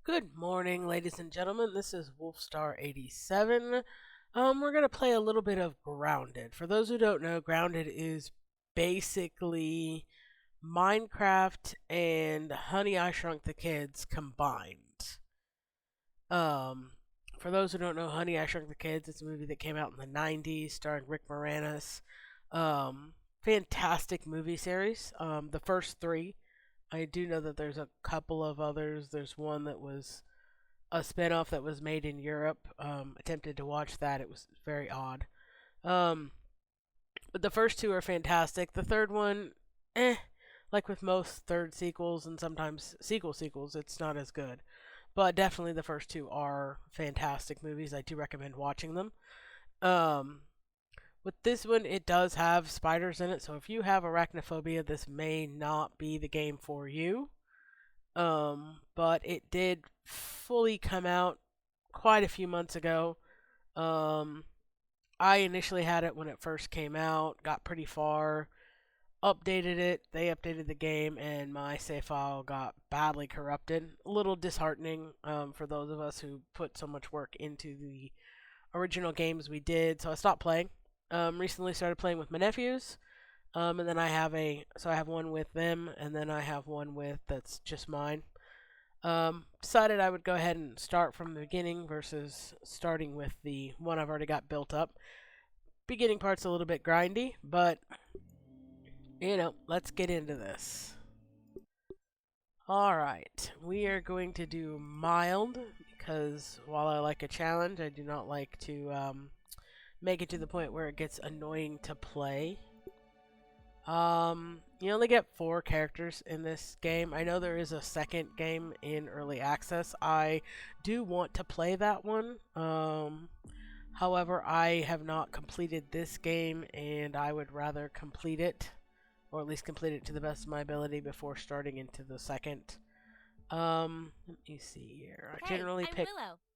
Good morning, ladies and gentlemen. This is Wolfstar87. We're going to play a little bit of Grounded. For those who don't know, Grounded is basically Minecraft and Honey, I Shrunk the Kids combined. Um, for those who don't know, Honey, I Shrunk the Kids, it's a movie that came out in the 90s starring Rick Moranis. Fantastic movie series. The first three. I do know that there's a couple of others. There's one that was a spinoff that was made in Europe. Attempted to watch that. It was very odd. Um, but the first two are fantastic. The third one, like with most third sequels and sometimes sequels, it's not as good. But definitely the first two are fantastic movies. I do recommend watching them. Um, with this one, it does have spiders in it, so if you have arachnophobia, this may not be the game for you. But it did fully come out quite a few months ago. Um, I initially had it when it first came out, got pretty far, updated it, they updated the game, and my save file got badly corrupted. A little disheartening for those of us who put so much work into the original games we did, so I stopped playing. Recently started playing with my nephews. And then I have one with them, and then I have one with that's just mine. Decided I would go ahead and start from the beginning versus starting with the one I've already got built up. Beginning part's a little bit grindy, but let's get into this. Alright, we are going to do mild because while I like a challenge, I do not like to make it to the point where it gets annoying to play. You only get 4 characters in this game. I know there is a second game in early access. I do want to play that one. However, I have not completed this game, and I would rather complete it, or at least complete it to the best of my ability before starting into the second. Let me see here. I generally pick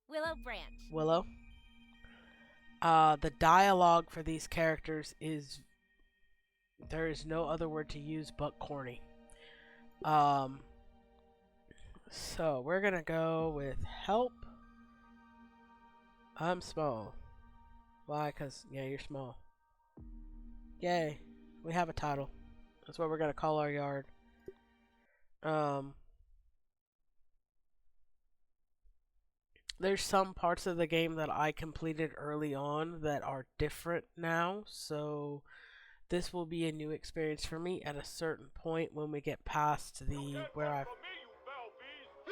Willow Branch. Willow. The dialogue for these characters is there is no other word to use but corny. So we're gonna go with help. I'm small. Why? Cause yeah, you're small. Yay, we have a title. That's what we're gonna call our yard. There's some parts of the game that I completed early on that are different now, so this will be a new experience for me at a certain point when we get past the where I've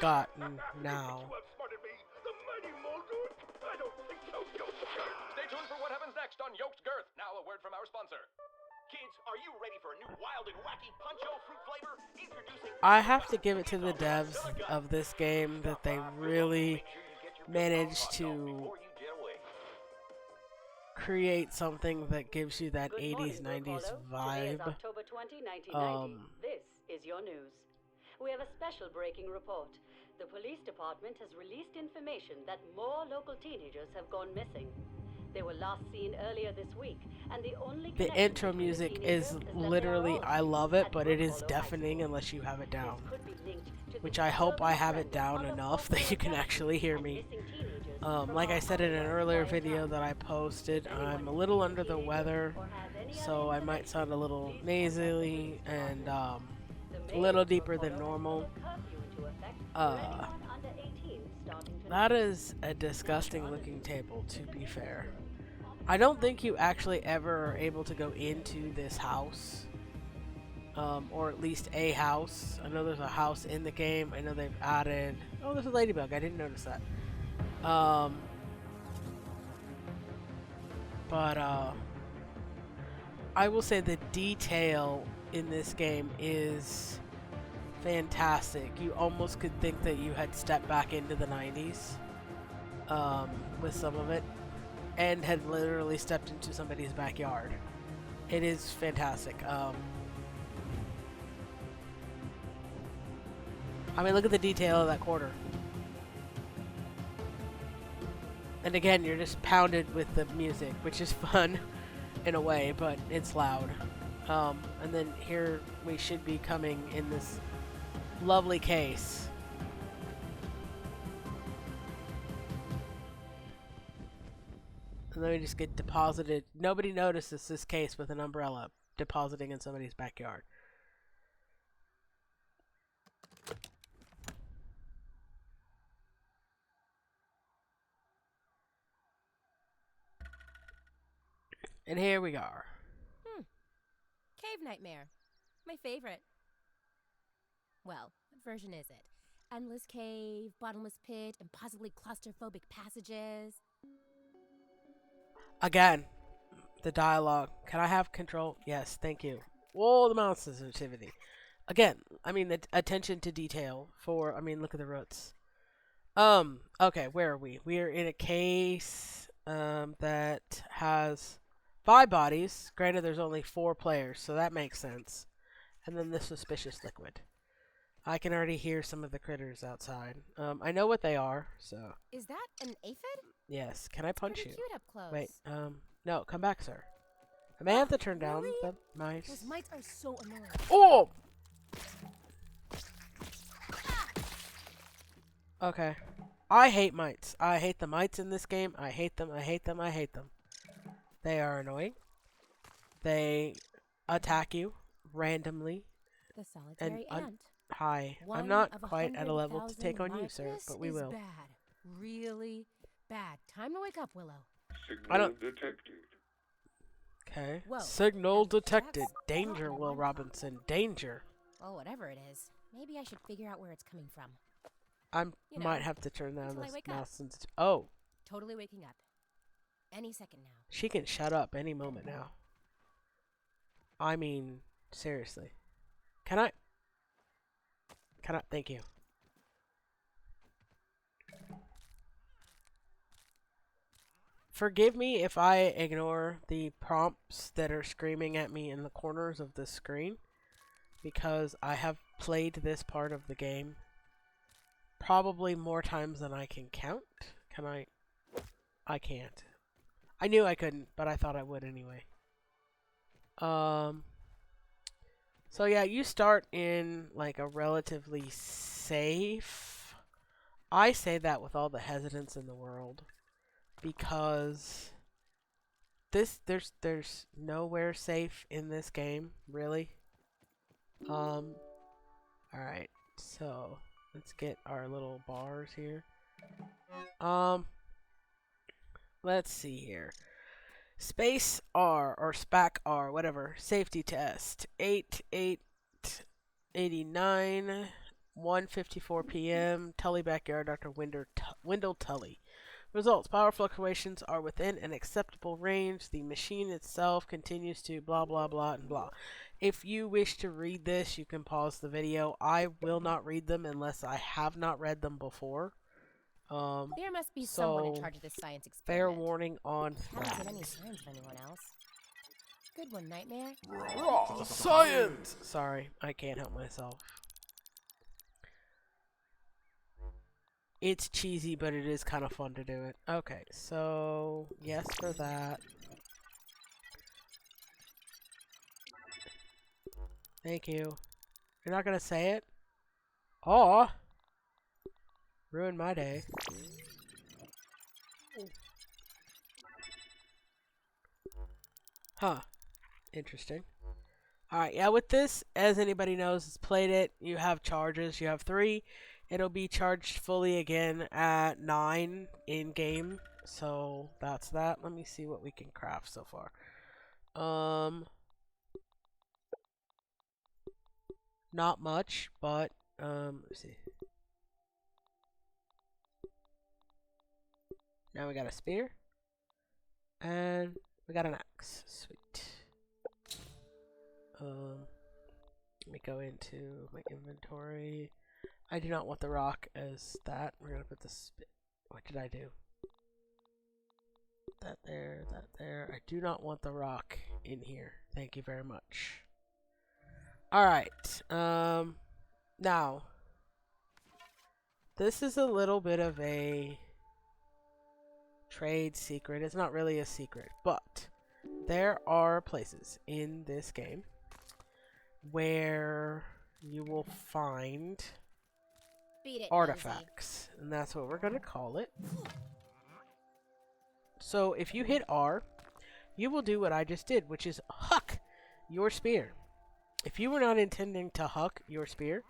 gotten now. Stay tuned for what happens next on Yoked Girth. Now a word from our sponsor. Kids, are you ready for a new wild and wacky Punch-O fruit flavor? Introducing I have to give it to the devs of this game that they really managed to create something that gives you that 80s, 90s vibe. October 20, 1990. This is your news. We have a special breaking report. The police department has released information that more local teenagers have gone missing. They were last seen earlier this week, and the only The intro music is literally, I love it, but it is deafening unless you have it down. Which I hope I have it down enough that you can actually hear me. Like I said in an earlier video that I posted, I'm a little under the weather, so I might sound a little nasally and a little deeper than normal. That is a disgusting looking table, to be fair. I don't think you actually ever are able to go into this house. Or at least a house. I know there's a house in the game. I know they've added... Oh, there's a ladybug. I didn't notice that. But I will say the detail in this game is fantastic. You almost could think that you had stepped back into the 90s with some of it and had literally stepped into somebody's backyard. It is fantastic. I mean, look at the detail of that quarter. And again, you're just pounded with the music, which is fun in a way, but it's loud. And then here we should be coming in this lovely case. And then we just get deposited. Nobody notices this case with an umbrella depositing in somebody's backyard. And here we are. Cave Nightmare. My favorite. Well, what version is it? Endless cave, bottomless pit, impossibly claustrophobic passages. Again, the dialogue. Can I have control? Yes, thank you. Whoa, the mouse sensitivity. Again, I mean, the attention to detail for, I mean, look at the roots. Okay, where are we? We are in a case, that has 5 bodies. Granted, there's only 4 players, so that makes sense. And then this suspicious liquid. I can already hear some of the critters outside. I know what they are, so. Is that an aphid? Yes, can I punch Pretty you? cute up close. Wait, no, come back, sir. I may have to turn down Really? the mice. Those mites are so annoying. Oh! Okay. I hate mites. I hate the mites in this game. I hate them, I hate them, I hate them. They are annoying. They attack you randomly. The solitary ant. Hi. One I'm not of quite at a level to 100,000 take on you, mites. sir, This but we is will. Bad. Really bad. Time to wake up, Willow. I don't- Signal detected. Okay. Whoa. Signal That's detected. not Danger, what Will I thought. Robinson. Danger. Well, whatever it is. Maybe I should figure out where it's coming from. I You know, might have to turn down until I this wake up. mouse sensitivity. Oh, Totally waking up. Any second now. she can shut up any moment now. I mean, seriously. Can I? Thank you. Forgive me if I ignore the prompts that are screaming at me in the corners of the screen, because I have played this part of the game probably more times than I can count. Can I? I can't. I knew I couldn't, but I thought I would anyway. So yeah, you start in like a relatively safe. I say that with all the hesitance in the world, because there's nowhere safe in this game, really. Alright, so let's get our little bars here. Let's see here. Space R or SPAC R, whatever. Safety test. 8889, 1:54 p.m. Tully backyard, Dr. Wendell Tully. Results: power fluctuations are within an acceptable range. The machine itself continues to blah blah blah and blah. If you wish to read this, you can pause the video. I will not read them unless I have not read them before. There must be someone in so charge of this science experiment. fair warning on Haven't that. seen any signs of anyone else. Good one, Nightmare. Raw science! Sorry, I can't help myself. It's cheesy, but it is kind of fun to do it. Okay, so yes for that. Thank you. You're not gonna say it? Aw! Ruined my day. Huh. Interesting. Alright, yeah, with this, as anybody knows has played it, you have charges. You have 3. It'll be charged fully again at 9 in-game. So, that's that. Let me see what we can craft so far. Not much, but, let's see. Now we got a spear. And we got an axe. Sweet. Let me go into my inventory. I do not want the rock as that. We're gonna put this. What did I do? That there, that there. I do not want the rock in here. Thank you very much. Alright. Now. This is a little bit of a trade secret. It's not really a secret, but there are places in this game where you will find Beat it, artifacts, and that's what we're gonna call it. So if you hit R, you will do what I just did, which is huck your spear. If you were not intending to huck your spear,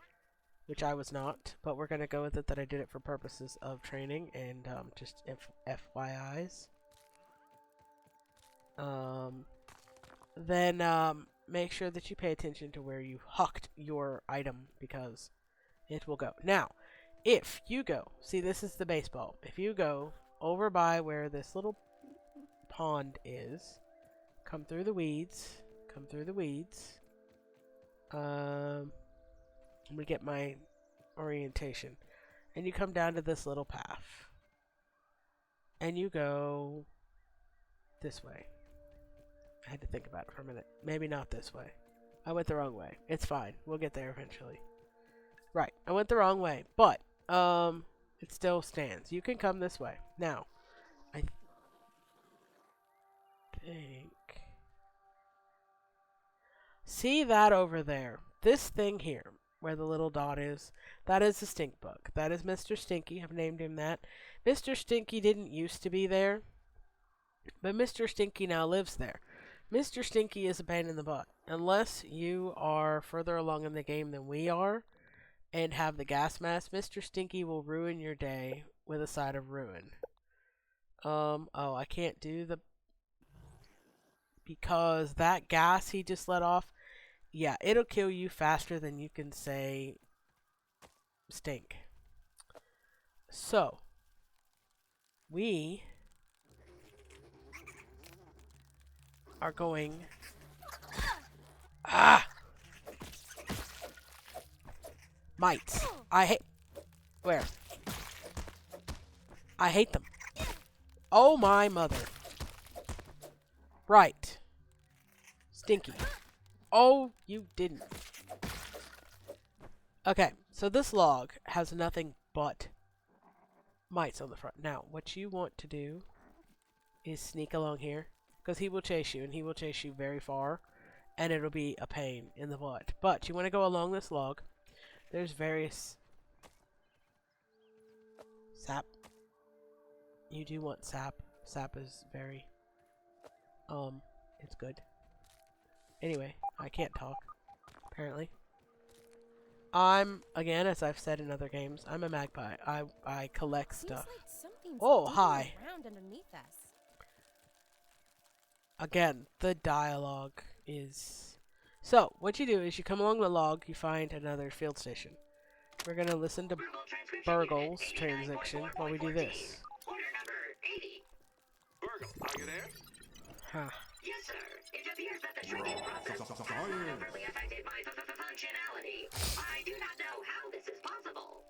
which I was not, but we're going to go with it that I did it for purposes of training and just FYIs. Then make sure that you pay attention to where you hucked your item because it will go. Now, if you go, see this is the baseball. If you go over by where this little pond is, come through the weeds, let me get my orientation. And you come down to this little path. And you go this way. I had to think about it for a minute. Maybe not this way. I went the wrong way. It's fine. We'll get there eventually. Right. I went the wrong way. But, it still stands. You can come this way. Now, I think... See that over there? This thing here, where the little dot is, that is the stink bug. That is Mr. Stinky. I've named him that. Mr. Stinky didn't used to be there, but Mr. Stinky now lives there. Mr. Stinky is a pain in the butt. Unless you are further along in the game than we are and have the gas mask, Mr. Stinky will ruin your day with a side of ruin. Oh, I can't do the... Because that gas he just let off, yeah, it'll kill you faster than you can say stink. So, we are going... Ah! Mites. I hate... Where? I hate them. Oh my mother. Right. Stinky. Oh, you didn't. Okay, so this log has nothing but mites on the front. Now, what you want to do is sneak along here, because he will chase you, and he will chase you very far, and it'll be a pain in the butt. But you want to go along this log. There's various... Sap. You do want sap. Sap is very... it's good. Anyway, I can't talk, apparently. I'm, again, as I've said in other games, I'm a magpie. I collect stuff. Oh, hi. Again, the dialogue is... So, what you do is you come along the log, you find another field station. We're gonna listen to Burgle's transaction while we do this. Order number 80. Burgle, are you there? Huh. Yes, sir. It appears that the shrinking process has properly affected my functionality. I do not know how this is possible.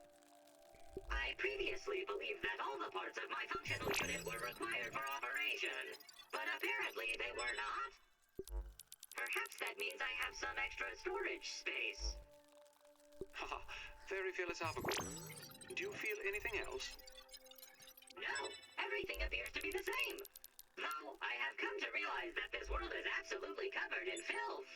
I previously believed that all the parts of my functional unit were required for operation, but apparently they were not. Perhaps that means I have some extra storage space. Haha, very philosophical. Do you feel anything else? No, everything appears to be the same. Though I have come to realize that this world is absolutely covered in filth.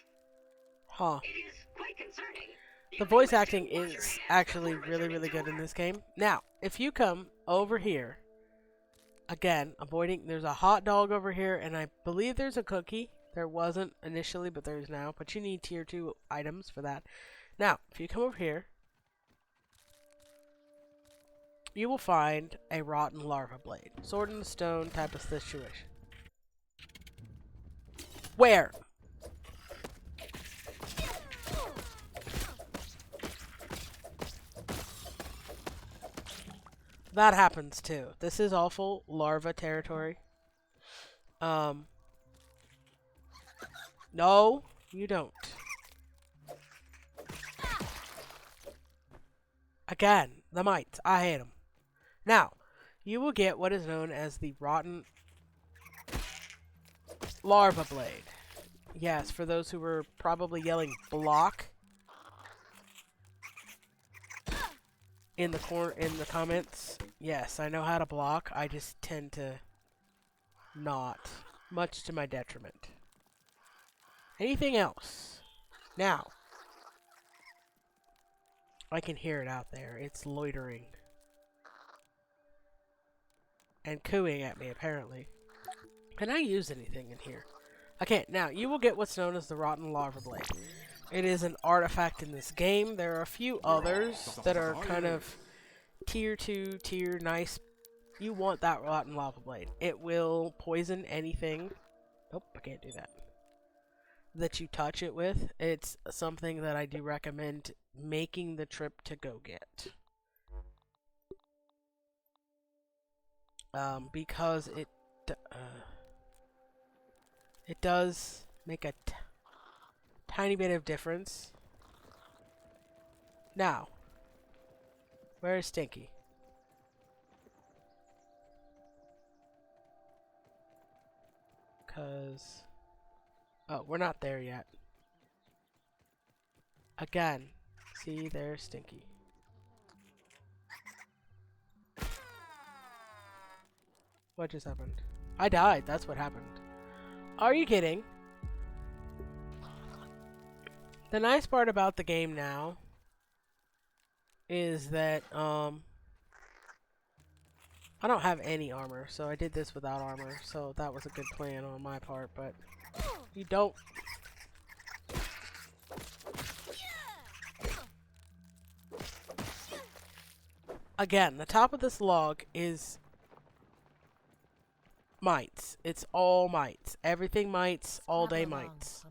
Huh. It is quite concerning. The voice acting is actually really, really good in this game. Now, if you come over here, again, avoiding, there's a hot dog over here, and I believe there's a cookie. There wasn't initially, but there is now. But you need tier 2 items for that. Now, if you come over here, you will find a rotten larva blade. Sword in the stone type of situation. Where? That happens too. This is awful larva territory. No, you don't. Again, the mites. I hate them. Now, you will get what is known as the rotten larva blade. Yes, for those who were probably yelling block in the comments. Yes, I know how to block. I just tend to not, much to my detriment. Anything else? Now, I can hear it out there. It's loitering and cooing at me, apparently. Can I use anything in here? I can't. Now, you will get what's known as the Rotten Lava Blade. It is an artifact in this game. There are a few others that are kind of tier 2, tier nice. You want that Rotten Lava Blade. It will poison anything. Nope, I can't do that. That you touch it with. It's something that I do recommend making the trip to go get. Because it does make a tiny bit of difference. Now, where is Stinky? Oh, we're not there yet. Again, see, there's Stinky. What just happened? I died, that's what happened. Are you kidding? The nice part about the game now is that, I don't have any armor, so I did this without armor, so that was a good plan on my part, but you don't. Again, the top of this log is mites. It's all mites. Everything mites, all day mites.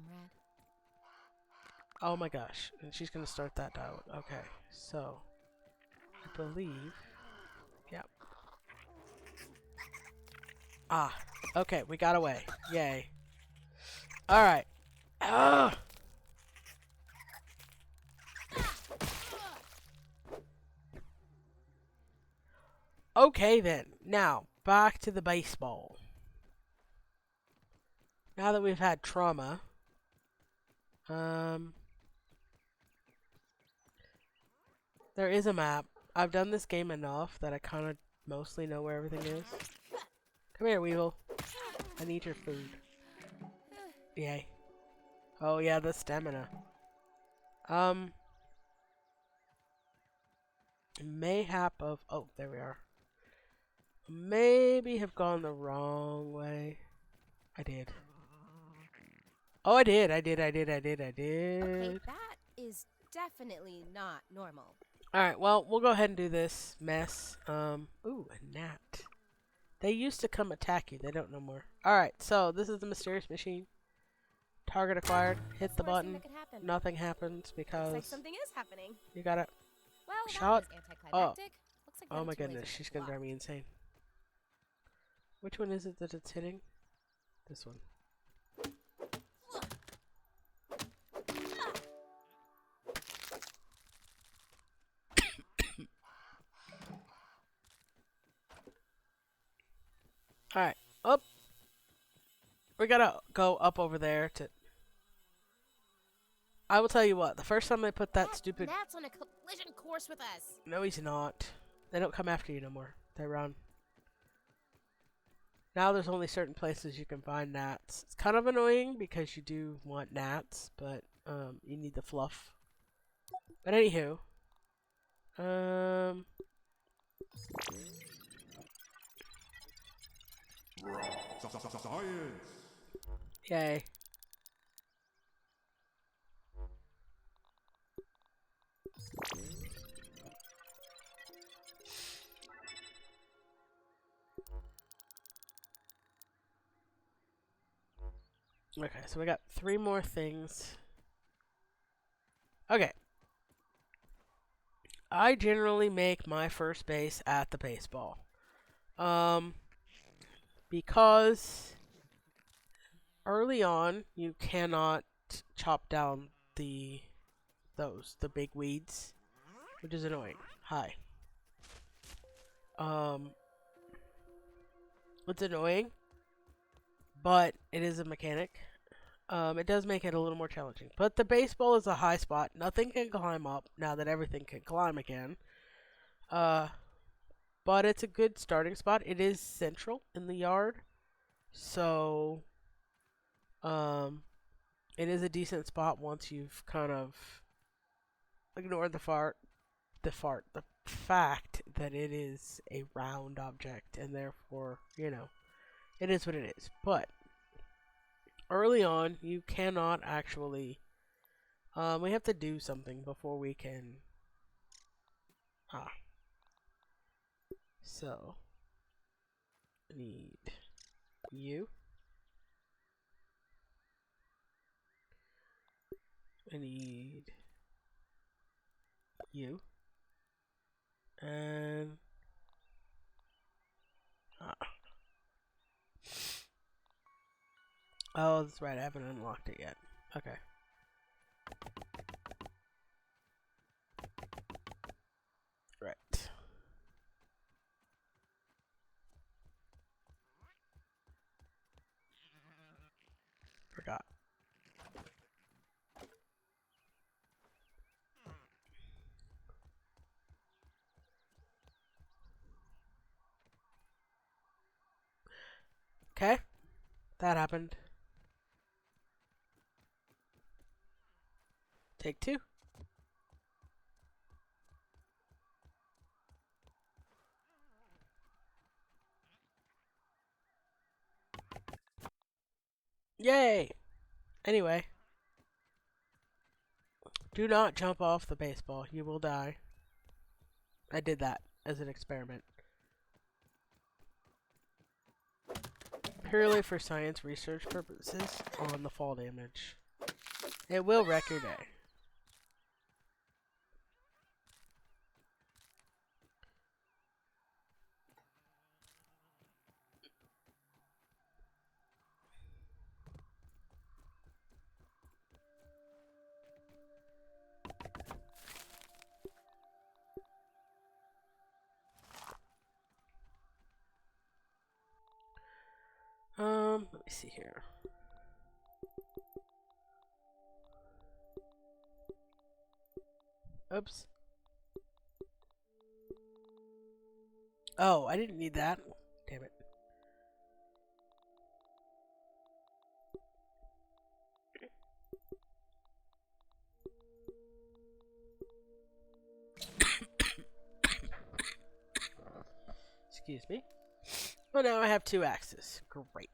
Oh my gosh. And she's gonna start that dialogue. Okay, so I believe. Yep. Ah, okay, we got away. Yay. Alright. Ah! Okay then. Now, back to the baseball. Now that we've had trauma, there is a map. I've done this game enough that I kind of mostly know where everything is. Come here, Weevil. I need your food. Yay. Oh yeah, the stamina. Mayhap of... Oh, there we are. Maybe have gone the wrong way. I did. Oh, I did. Okay, that is definitely not normal. Alright, well, we'll go ahead and do this mess. Ooh, a gnat. They used to come attack you. They don't no more. Alright, so this is the mysterious machine. Target acquired. Hit the button. Nothing happens because... Looks like something is happening. You gotta... Well, Shot. that was anticlimactic. Looks like Oh my two ways goodness, to she's go gonna drive me insane. Which one is it that it's hitting? This one. Alright, up. We gotta go up over there to... I will tell you what, the first time they put that stupid... Gnat's on a collision course with us. No, he's not. They don't come after you no more. They run. Now there's only certain places you can find gnats. It's kind of annoying because you do want gnats, but you need the fluff. But anywho, Science. yay. Okay, so we got 3 more things. Okay. I generally make my first base at the baseball. Because early on you cannot chop down the big weeds, which is annoying. Hi. It's annoying, but it is a mechanic. It does make it a little more challenging. But the baseball is a high spot. Nothing can climb up now that everything can climb again. But it's a good starting spot. It is central in the yard. So, it is a decent spot once you've kind of ignored the fact that it is a round object and therefore, you know, it is what it is. But early on, you cannot actually. We have to do something before we can. So I need you. I need you. And oh, that's right. I haven't unlocked it yet. Okay. Right. Forgot. Okay. That happened. Take two. Yay! Anyway. Do not jump off the baseball. You will die. I did that as an experiment. Purely for science research purposes on the fall damage. It will wreck your day. Let me see here. Oops. Oh, I didn't need that. Damn it. Excuse me. Well, now I have 2 axes. Great.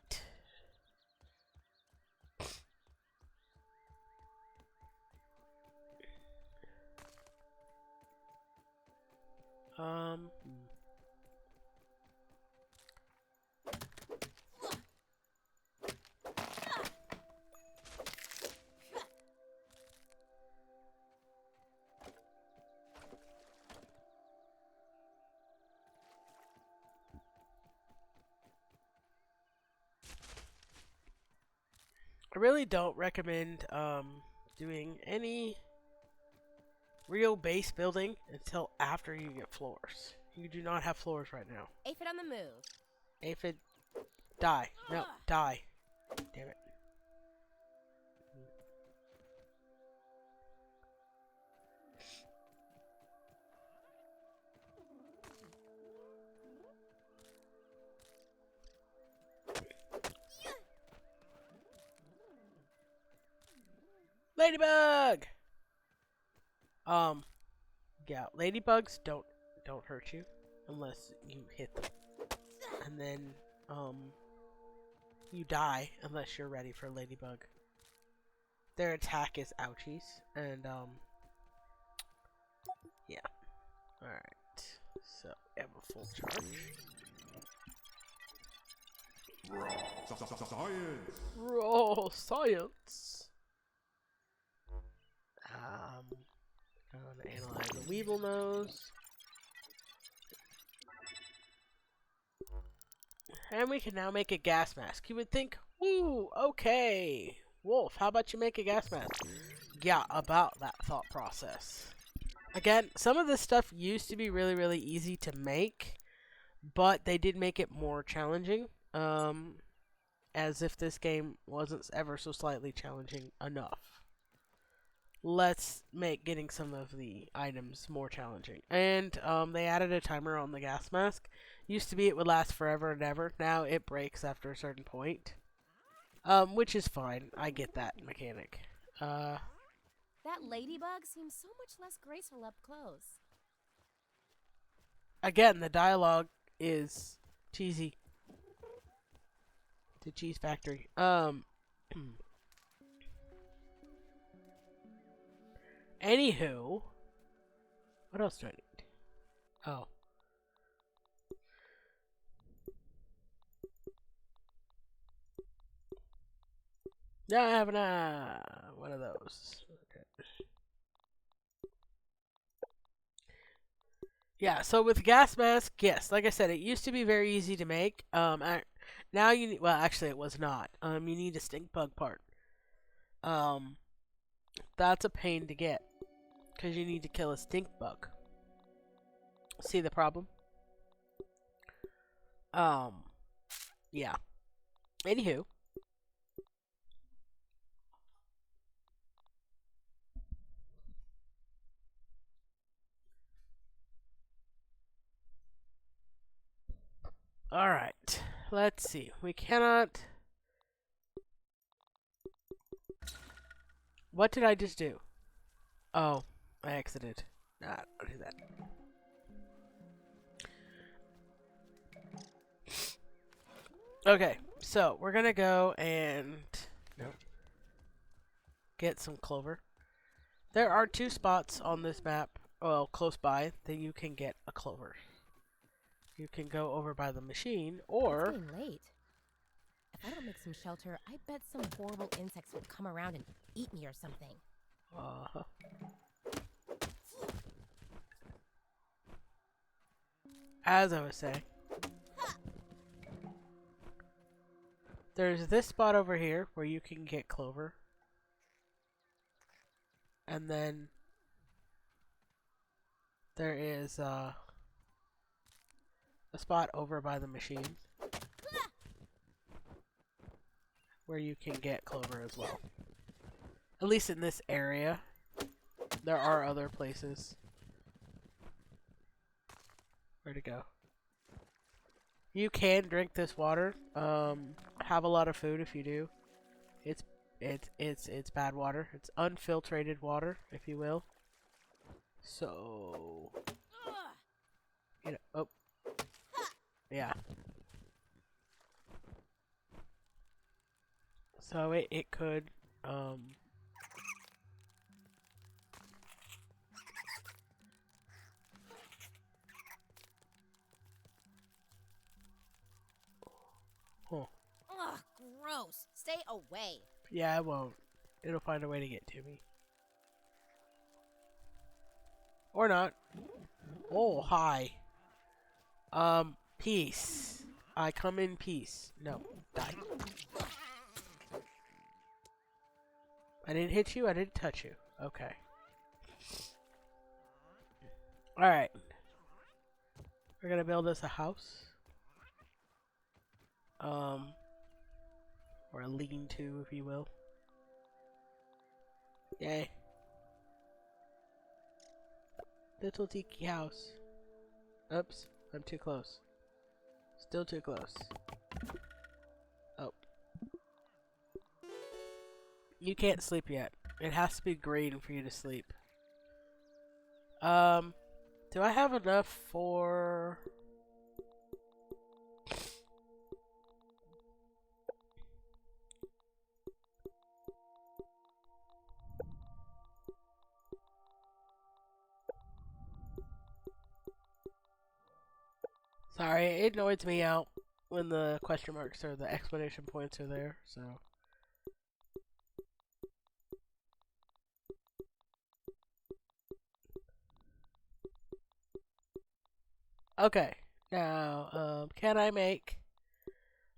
I really don't recommend doing any real base building until after you get floors. You do not have floors right now. Aphid on the move. Aphid, die. No, die. Damn it. Ladybug! Yeah, ladybugs don't hurt you unless you hit them. And then, you die unless you're ready for ladybug. Their attack is ouchies, and, yeah. Alright, so we have a full charge. Science! Raw science! Gonna analyze the Weevil nose. And we can now make a gas mask. You would think, woo, okay. Wolf, how about you make a gas mask? Yeah, about that thought process. Again, some of this stuff used to be really, really easy to make, but they did make it more challenging. As if this game wasn't ever so slightly challenging enough. Let's make getting some of the items more challenging. And they added a timer on the gas mask. Used to be it would last forever and ever. Now it breaks after a certain point. Which is fine. I get that mechanic. That ladybug seems so much less graceful up close. Again, the dialogue is cheesy. to Cheese Factory. Anywho, what else do I need? Oh. Yeah, I have one of those. Okay. Yeah, so with gas mask, yes, like I said, it used to be very easy to make. Now you need, well, actually, it was not. You need a stink bug part. Um, that's a pain to get because you need to kill a stink bug. See the problem? Yeah. Anywho. Alright. Let's see. We cannot... What did I just do? Oh, I exited. Nah, don't do that. Okay, so we're gonna go and get some clover. There are 2 spots on this map, well, close by, that you can get a clover. You can go over by the machine, or... It's getting late. If I don't make some shelter, I bet some horrible insects will come around and eat me or something. Uh-huh. As I was saying, there's this spot over here where you can get clover. And then there is a spot over by the machine where you can get clover as well. At least in this area. There are other places. Where to go? You can drink this water. Have a lot of food if you do. It's bad water. It's unfiltrated water, if you will. So, you know, oh, yeah. So it could, huh. Ugh, gross. Stay away. Yeah, it won't. It'll find a way to get to me. Or not. Oh, hi. Peace. I come in peace. No, die. I didn't hit you, I didn't touch you. Okay. Alright. We're gonna build us a house. Or a lean-to, if you will. Yay. Little tiki house. Oops, I'm too close. Still too close. Oh. You can't sleep yet. It has to be green for you to sleep. Do I have enough for... Sorry, it annoys me out when the question marks or the exclamation points are there, so... Okay, now, can I make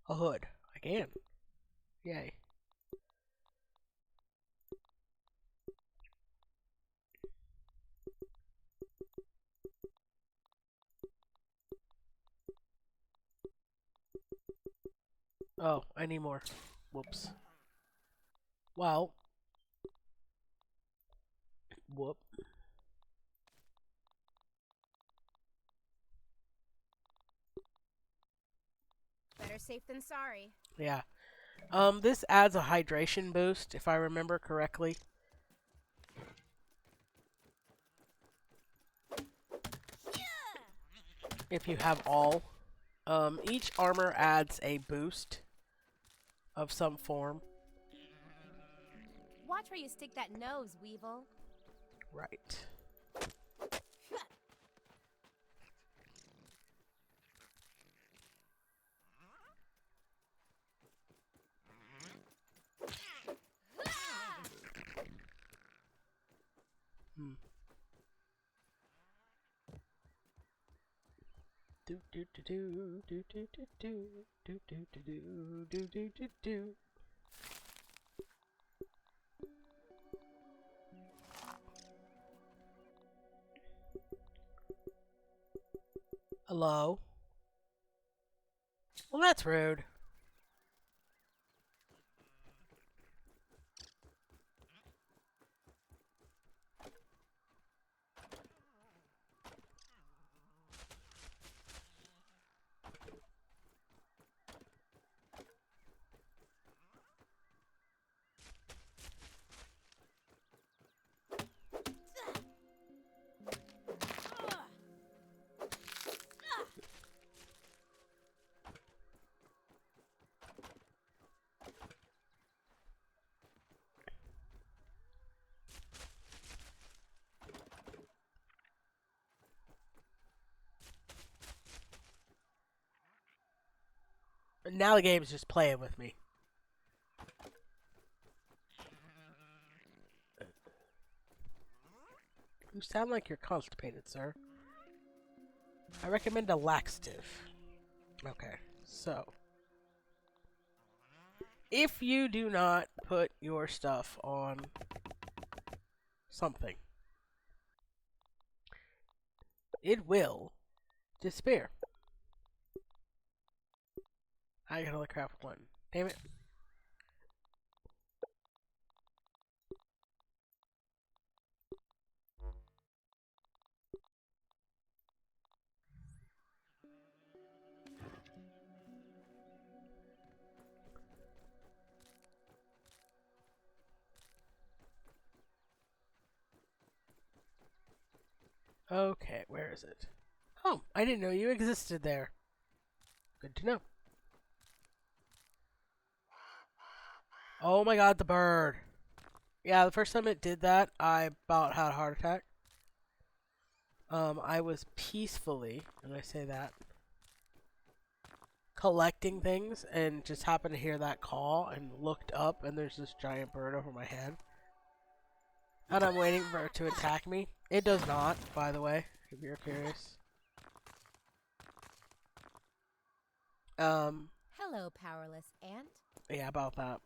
a hood? I can. Yay. Oh, I need more. Whoops. Well. Whoop. Better safe than sorry. Yeah. This adds a hydration boost, if I remember correctly. If you have all. Each armor adds a boost. of some form. Watch where you stick that nose, Weevil. Right. Hmm. Do do do do do do do do do do do do do do do. Hello? Well, that's rude. And now the game's just playing with me. You sound like you're constipated, sir. I recommend a laxative. Okay, so. If you do not put your stuff on something, it will disappear. I got all the crap one. Damn it. Okay, where is it? Oh, I didn't know you existed there. Good to know. Oh my god, the bird. Yeah, the first time it did that, I about had a heart attack. I was peacefully, and I say that, collecting things and just happened to hear that call and looked up and there's this giant bird over my head. And I'm waiting for it to attack me. It does not, by the way, if you're curious. Hello, powerless ant. Yeah, about that.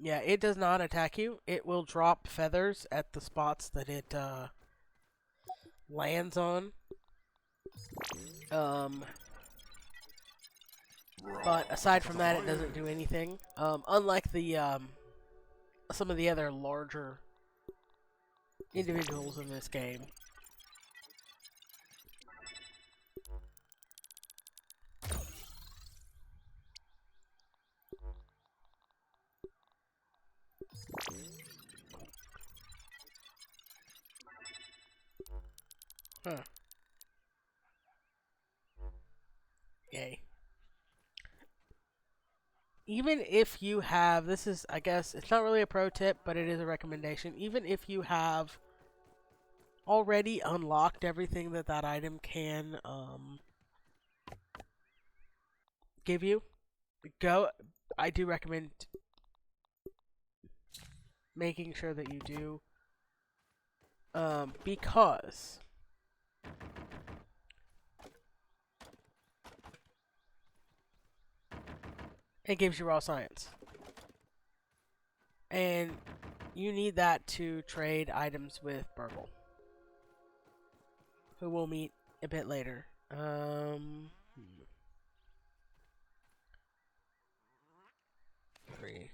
Yeah, it does not attack you. It will drop feathers at the spots that it lands on. But aside from that, it doesn't do anything. Unlike the some of the other larger individuals in this game. Huh. Yay. Even if you have, this is, I guess, it's not really a pro tip, but it is a recommendation. Even if you have already unlocked everything that that item can give you, I do recommend making sure that you do, because it gives you raw science. And you need that to trade items with Burgle, who we'll meet a bit later. Three.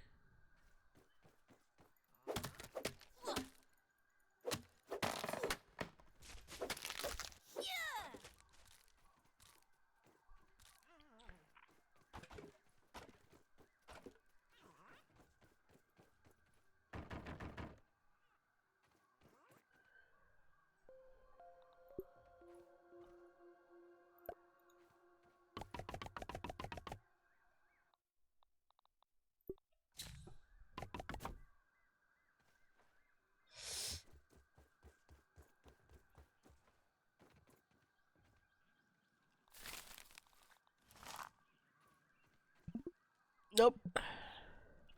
Nope.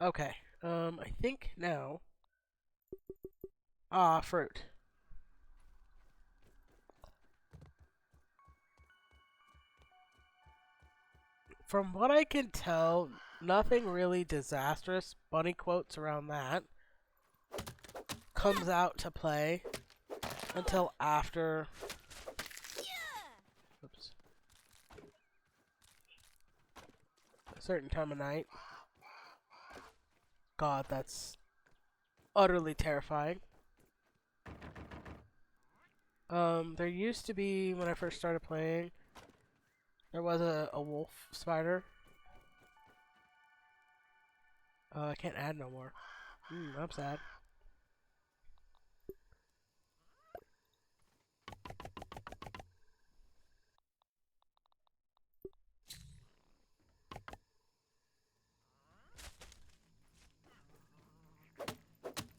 Okay. I think now. Ah, fruit. From what I can tell, nothing really disastrous, bunny quotes around that, comes out to play until after. Oops. A certain time of night. God, that's utterly terrifying. There used to be, when I first started playing, there was a wolf spider. I can't add no more. I'm sad.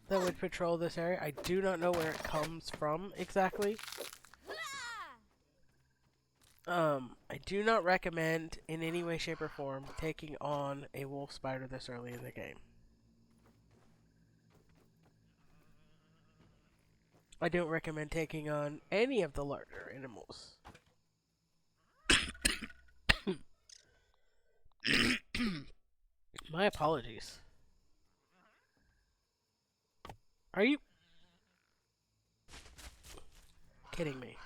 That would patrol this area. I do not know where it comes from exactly. I do not recommend in any way, shape, or form taking on a wolf spider this early in the game. I don't recommend taking on any of the larger animals. My apologies. Are you kidding me?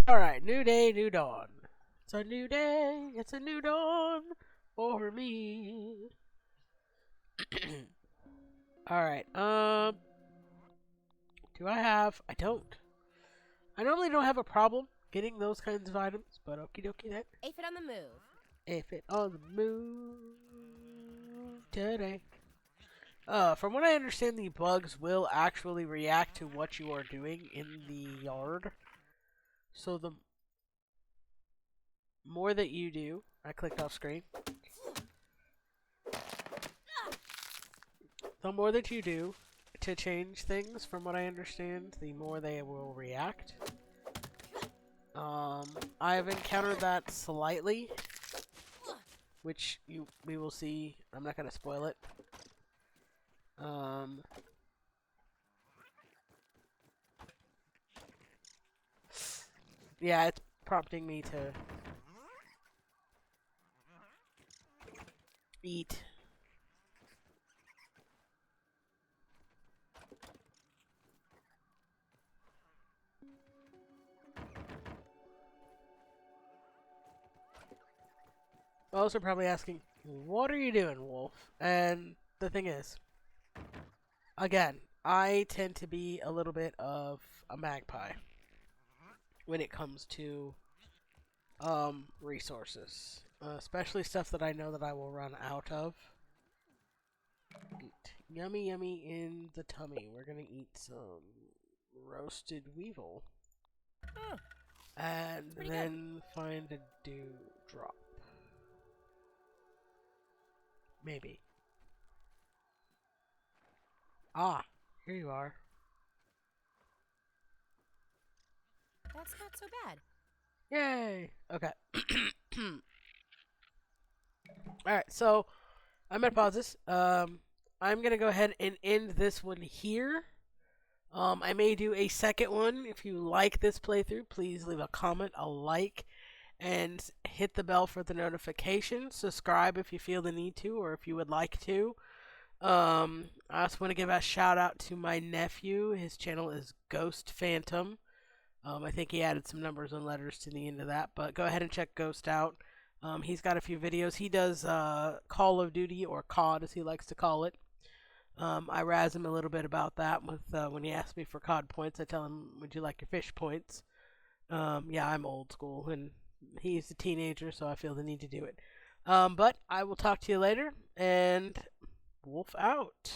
Alright, new day, new dawn. It's a new day, it's a new dawn for me. Alright, do I have... I don't. I normally don't have a problem getting those kinds of items, but okie dokie then. Aphid on the move. Aphid on the move today. From what I understand, the bugs will actually react to what you are doing in the yard. So the more that you do... I clicked off screen. The more that you do to change things, from what I understand, the more they will react. I've encountered that slightly, which we will see. I'm not gonna spoil it. Yeah, it's prompting me to eat. Also probably asking, what are you doing, Wolf? And the thing is, again, I tend to be a little bit of a magpie when it comes to resources, especially stuff that I know that I will run out of. Eat. Yummy yummy in the tummy. We're gonna eat some roasted weevil. And then find a dewdrop. Maybe. Ah, here you are. That's not so bad. Yay! Okay. Alright, so I'm gonna pause this. I'm gonna go ahead and end this one here. I may do a second one. If you like this playthrough, please leave a comment, a like, and hit the bell for the notifications. Subscribe if you feel the need to, or if you would like to. I also want to give a shout out to my nephew. His channel is Ghost Phantom. I think he added some numbers and letters to the end of that, but go ahead and check Ghost out. He's got a few videos. He does Call of Duty, or COD as he likes to call it. I razz him a little bit about that with when he asks me for COD points. I tell him, would you like your fish points? Yeah, I'm old school, and he's a teenager, so I feel the need to do it. But I will talk to you later, and Wolf out.